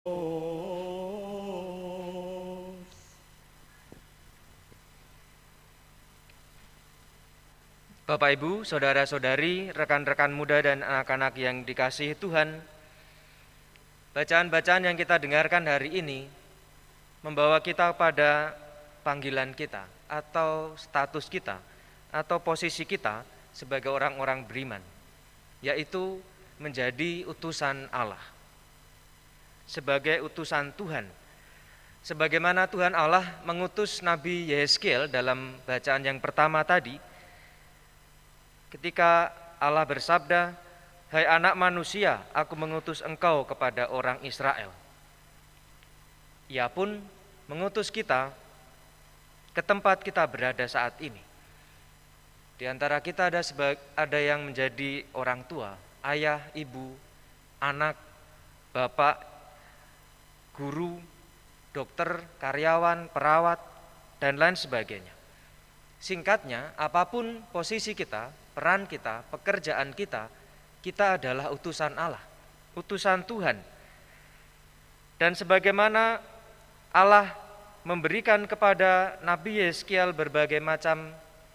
Bapak Ibu, saudara-saudari, rekan-rekan muda dan anak-anak yang dikasihi Tuhan, bacaan-bacaan yang kita dengarkan hari ini membawa kita pada panggilan kita atau status kita atau posisi kita sebagai orang-orang beriman, yaitu menjadi utusan Allah, sebagai utusan Tuhan. Sebagaimana Tuhan Allah mengutus Nabi Yehezkiel dalam bacaan yang pertama tadi, ketika Allah bersabda, "Hai anak manusia, aku mengutus engkau kepada orang Israel." Ia pun mengutus kita ke tempat kita berada saat ini. Di antara kita ada yang menjadi orang tua, ayah, ibu, anak, bapak, guru, dokter, karyawan, perawat, dan lain sebagainya. Singkatnya, apapun posisi kita, peran kita, pekerjaan kita, kita adalah utusan Allah, utusan Tuhan. Dan sebagaimana Allah memberikan kepada Nabi Yehezkiel berbagai macam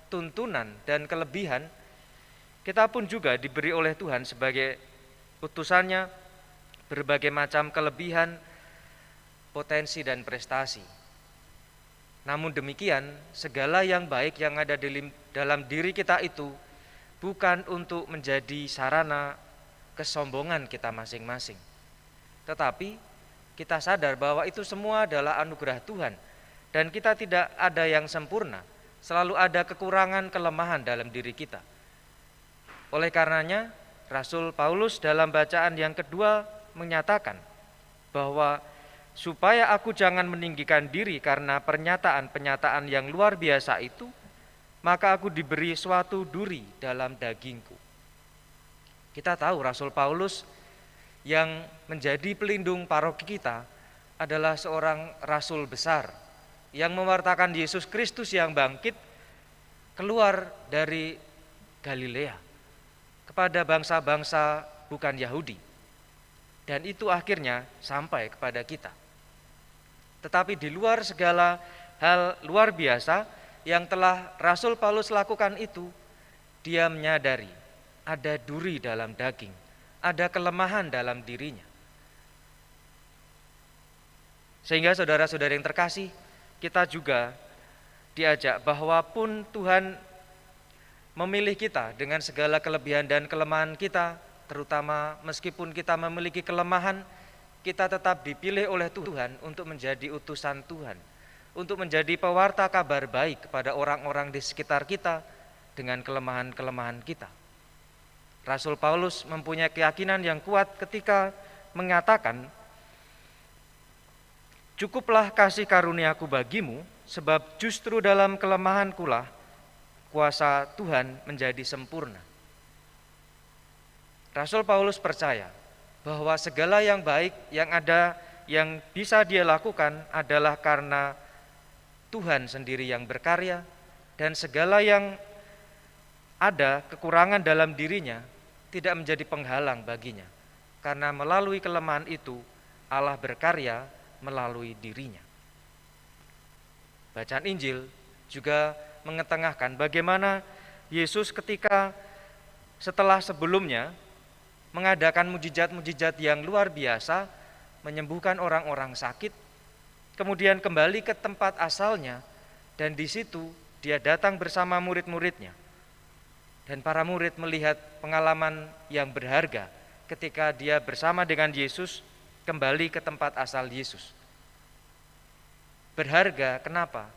tuntunan dan kelebihan, kita pun juga diberi oleh Tuhan sebagai utusannya berbagai macam kelebihan, potensi dan prestasi. Namun demikian, segala yang baik yang ada dalam diri kita itu bukan untuk menjadi sarana kesombongan kita masing-masing. Tetapi kita sadar bahwa itu semua adalah anugerah Tuhan dan kita tidak ada yang sempurna. Selalu ada kekurangan, kelemahan dalam diri kita. Oleh karenanya, Rasul Paulus dalam bacaan yang kedua menyatakan bahwa supaya aku jangan meninggikan diri karena pernyataan-pernyataan yang luar biasa itu, maka aku diberi suatu duri dalam dagingku. Kita tahu Rasul Paulus yang menjadi pelindung paroki kita adalah seorang rasul besar yang mewartakan Yesus Kristus yang bangkit keluar dari Galilea kepada bangsa-bangsa bukan Yahudi. Dan itu akhirnya sampai kepada kita. Tetapi di luar segala hal luar biasa yang telah Rasul Paulus lakukan itu, dia menyadari ada duri dalam daging, ada kelemahan dalam dirinya. Sehingga saudara-saudara yang terkasih, kita juga diajak bahwa pun Tuhan memilih kita dengan segala kelebihan dan kelemahan kita, terutama meskipun kita memiliki kelemahan, kita tetap dipilih oleh Tuhan untuk menjadi utusan Tuhan, untuk menjadi pewarta kabar baik kepada orang-orang di sekitar kita dengan kelemahan-kelemahan kita. Rasul Paulus mempunyai keyakinan yang kuat ketika mengatakan, "Cukuplah kasih karuniaku bagimu, sebab justru dalam kelemahankulah kuasa Tuhan menjadi sempurna." Rasul Paulus percaya bahwa segala yang baik yang ada, yang bisa dia lakukan adalah karena Tuhan sendiri yang berkarya, dan segala yang ada kekurangan dalam dirinya tidak menjadi penghalang baginya, karena melalui kelemahan itu Allah berkarya melalui dirinya. Bacaan Injil juga mengetengahkan bagaimana Yesus ketika setelah sebelumnya mengadakan mujizat-mujizat yang luar biasa, menyembuhkan orang-orang sakit, kemudian kembali ke tempat asalnya, dan di situ dia datang bersama murid-muridnya. Dan para murid melihat pengalaman yang berharga ketika dia bersama dengan Yesus kembali ke tempat asal Yesus. Berharga kenapa?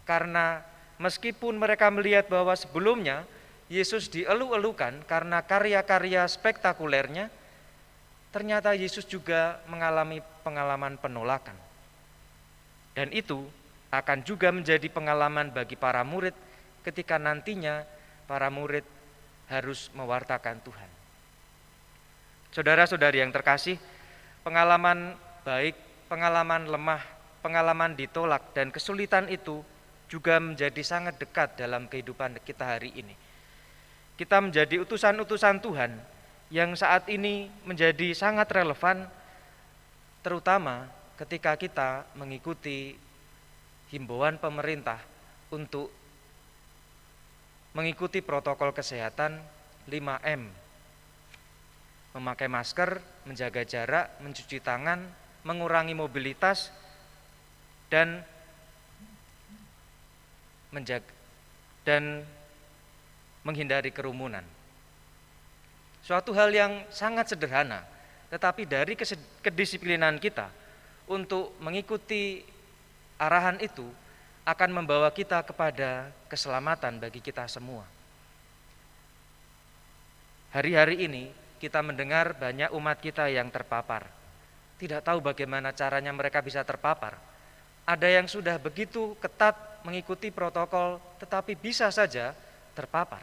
Karena meskipun mereka melihat bahwa sebelumnya Yesus dielu-elukan karena karya-karya spektakulernya, ternyata Yesus juga mengalami pengalaman penolakan. Dan itu akan juga menjadi pengalaman bagi para murid ketika nantinya para murid harus mewartakan Tuhan. Saudara-saudari yang terkasih, pengalaman baik, pengalaman lemah, pengalaman ditolak dan kesulitan itu juga menjadi sangat dekat dalam kehidupan kita hari ini. Kita menjadi utusan-utusan Tuhan yang saat ini menjadi sangat relevan terutama ketika kita mengikuti himbauan pemerintah untuk mengikuti protokol kesehatan 5M. Memakai masker, menjaga jarak, mencuci tangan, mengurangi mobilitas, dan menghindari kerumunan. Suatu hal yang sangat sederhana, tetapi dari kedisiplinan kita untuk mengikuti arahan itu akan membawa kita kepada keselamatan bagi kita semua. Hari-hari ini kita mendengar banyak umat kita yang terpapar. Tidak tahu bagaimana caranya mereka bisa terpapar. Ada yang sudah begitu ketat mengikuti protokol, tetapi bisa saja terpapar.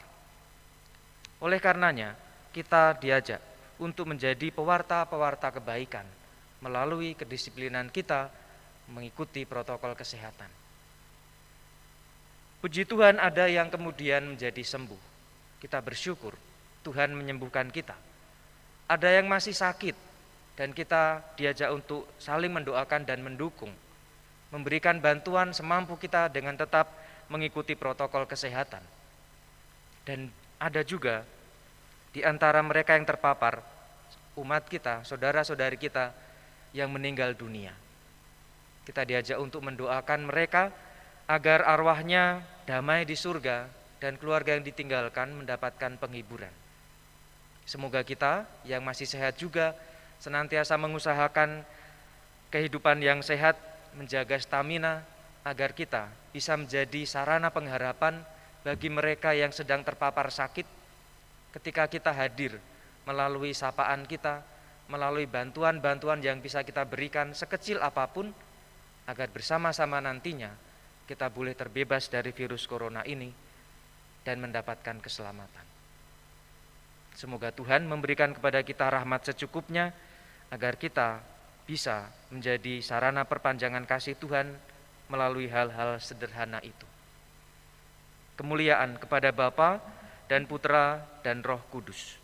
Oleh karenanya, kita diajak untuk menjadi pewarta-pewarta kebaikan melalui kedisiplinan kita mengikuti protokol kesehatan. Puji Tuhan, ada yang kemudian menjadi sembuh. Kita bersyukur Tuhan menyembuhkan kita. Ada yang masih sakit dan kita diajak untuk saling mendoakan dan mendukung, memberikan bantuan semampu kita dengan tetap mengikuti protokol kesehatan. Dan ada juga di antara mereka yang terpapar, umat kita, saudara-saudari kita yang meninggal dunia. Kita diajak untuk mendoakan mereka agar arwahnya damai di surga dan keluarga yang ditinggalkan mendapatkan penghiburan. Semoga kita yang masih sehat juga senantiasa mengusahakan kehidupan yang sehat, menjaga stamina agar kita bisa menjadi sarana pengharapan bagi mereka yang sedang terpapar sakit ketika kita hadir melalui sapaan kita, melalui bantuan-bantuan yang bisa kita berikan sekecil apapun, agar bersama-sama nantinya kita boleh terbebas dari virus corona ini dan mendapatkan keselamatan. Semoga Tuhan memberikan kepada kita rahmat secukupnya agar kita bisa menjadi sarana perpanjangan kasih Tuhan melalui hal-hal sederhana itu. Kemuliaan kepada Bapa dan Putra dan Roh Kudus,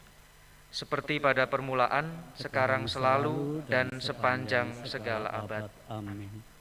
seperti pada permulaan, sekarang, selalu, dan sepanjang segala abad. Amin.